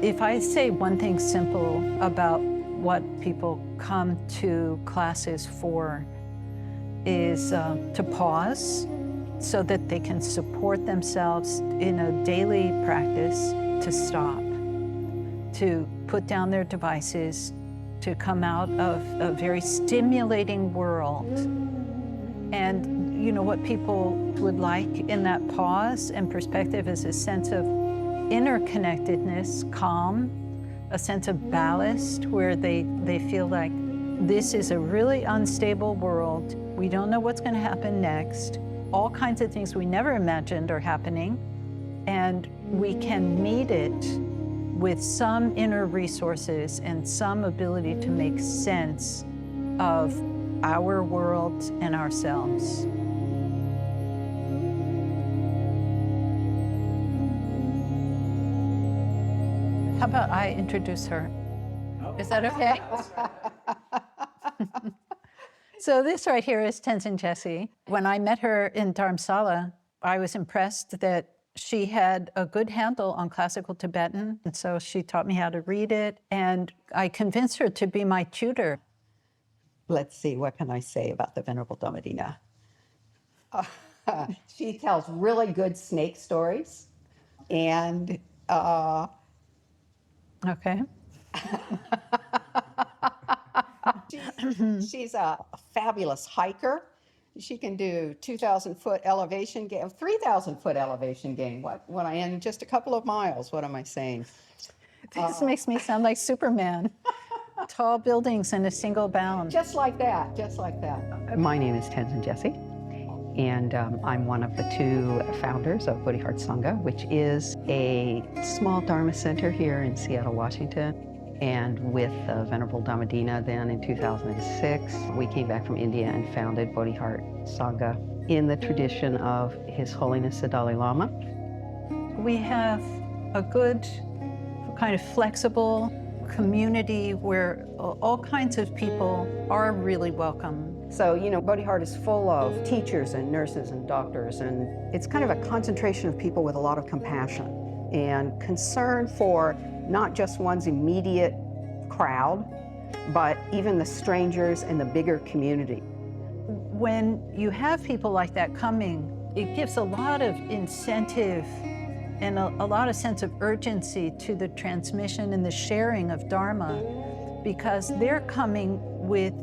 If I say one thing simple about what people come to classes for is to pause so that they can support themselves in a daily practice, to stop, to put down their devices, to come out of a very stimulating world. And you know what people would like in that pause and perspective is a sense of interconnectedness, calm, a sense of ballast where they feel like this is a really unstable world. We don't know what's going to happen next. All kinds of things we never imagined are happening. And we can meet it with some inner resources and some ability to make sense of our world and ourselves. How about I introduce her? Is that okay? So this right here is Tenzin Jessie. When I met her in Dharamsala, I was impressed that she had a good handle on classical Tibetan, and so she taught me how to read it, and I convinced her to be my tutor. Let's see, what can I say about the Venerable Dhammadinna? She tells really good snake stories, and Okay. she's a fabulous hiker. She can do 2,000-foot elevation gain, 3,000-foot elevation gain. What I in just a couple of miles? What am I saying? This makes me sound like Superman. Tall buildings in a single bound. Just like that, just like that. My name is Tenzin Jessie, and I'm one of the two founders of BodhiHeart Sangha, which is a small Dharma center here in Seattle, Washington. And with Venerable Dhammadinna then in 2006, we came back from India and founded BodhiHeart Sangha in the tradition of His Holiness the Dalai Lama. We have a good, kind of flexible community where all kinds of people are really welcome. So, you know, BodhiHeart is full of teachers and nurses and doctors, and it's kind of a concentration of people with a lot of compassion and concern for not just one's immediate crowd, but even the strangers and the bigger community. When you have people like that coming, it gives a lot of incentive and a lot of sense of urgency to the transmission and the sharing of Dharma, because they're coming with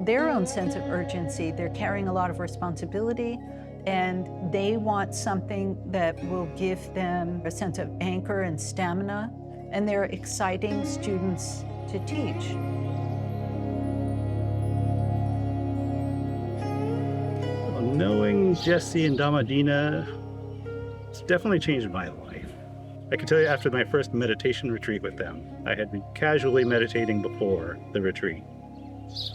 their own sense of urgency. They're carrying a lot of responsibility, and they want something that will give them a sense of anchor and stamina, and they're exciting students to teach. Well, knowing Jessie and Dhammadinna, it's definitely changed my life. I can tell you after my first meditation retreat with them, I had been casually meditating before the retreat,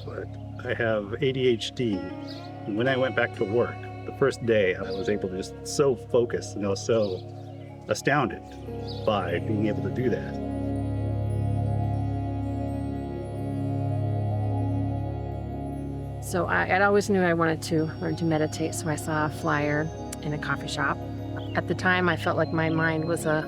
but I have ADHD, and when I went back to work, the first day I was able to just so focus, and I was so astounded by being able to do that. So I always knew I wanted to learn to meditate, so I saw a flyer in a coffee shop. At the time, I felt like my mind was a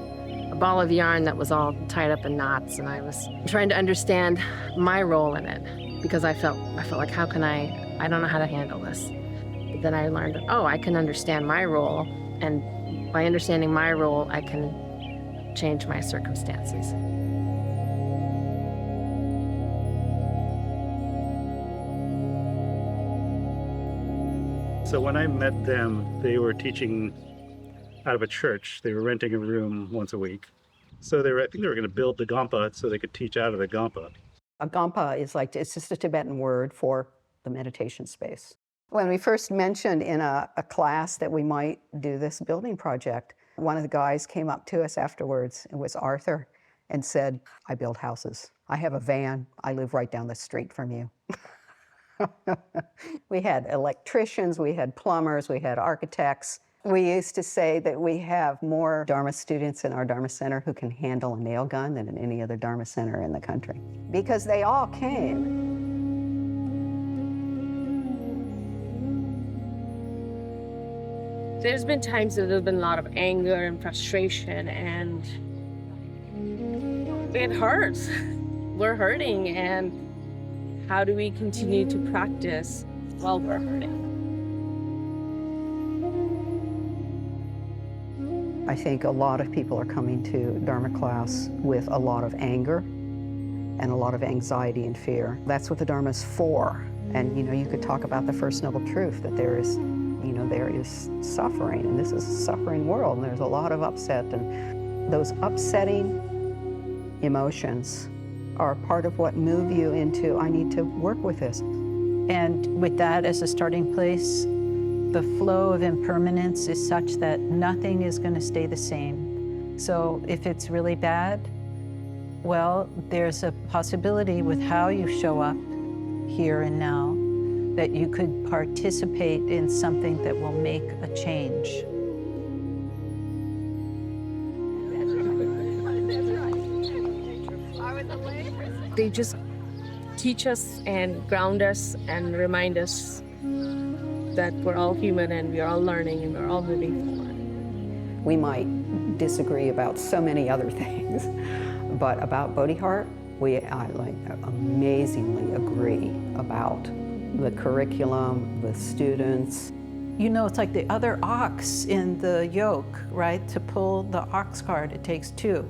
ball of yarn that was all tied up in knots, and I was trying to understand my role in it, because I felt like, how can I don't know how to handle this. But then I learned, oh, I can understand my role, and by understanding my role, I can change my circumstances. So when I met them, they were teaching out of a church. They were renting a room once a week. So I think they were going to build the Gampa so they could teach out of the Gampa. A Gampa is it's just a Tibetan word for the meditation space. When we first mentioned in a class that we might do this building project, one of the guys came up to us afterwards, it was Arthur, and said, I build houses. I have a van. I live right down the street from you. We had electricians, we had plumbers, we had architects. We used to say that we have more Dharma students in our Dharma center who can handle a nail gun than in any other Dharma center in the country, because they all came. There's been times that there's been a lot of anger and frustration, and it hurts. We're hurting, and how do we continue to practice while we're hurting? I think a lot of people are coming to Dharma class with a lot of anger and a lot of anxiety and fear. That's what the Dharma is for. And you could talk about the First Noble Truth, that there is suffering, and this is a suffering world, and there's a lot of upset, and those upsetting emotions are part of what move you into, I need to work with this. And with that as a starting place, the flow of impermanence is such that nothing is going to stay the same. So if it's really bad, well, there's a possibility with how you show up here and now that you could participate in something that will make a change. They just teach us and ground us and remind us that we're all human and we're all learning and we're all moving forward. We might disagree about so many other things, but about BodhiHeart, I amazingly agree about the curriculum, the students. It's like the other ox in the yoke, right? To pull the ox cart, it takes two.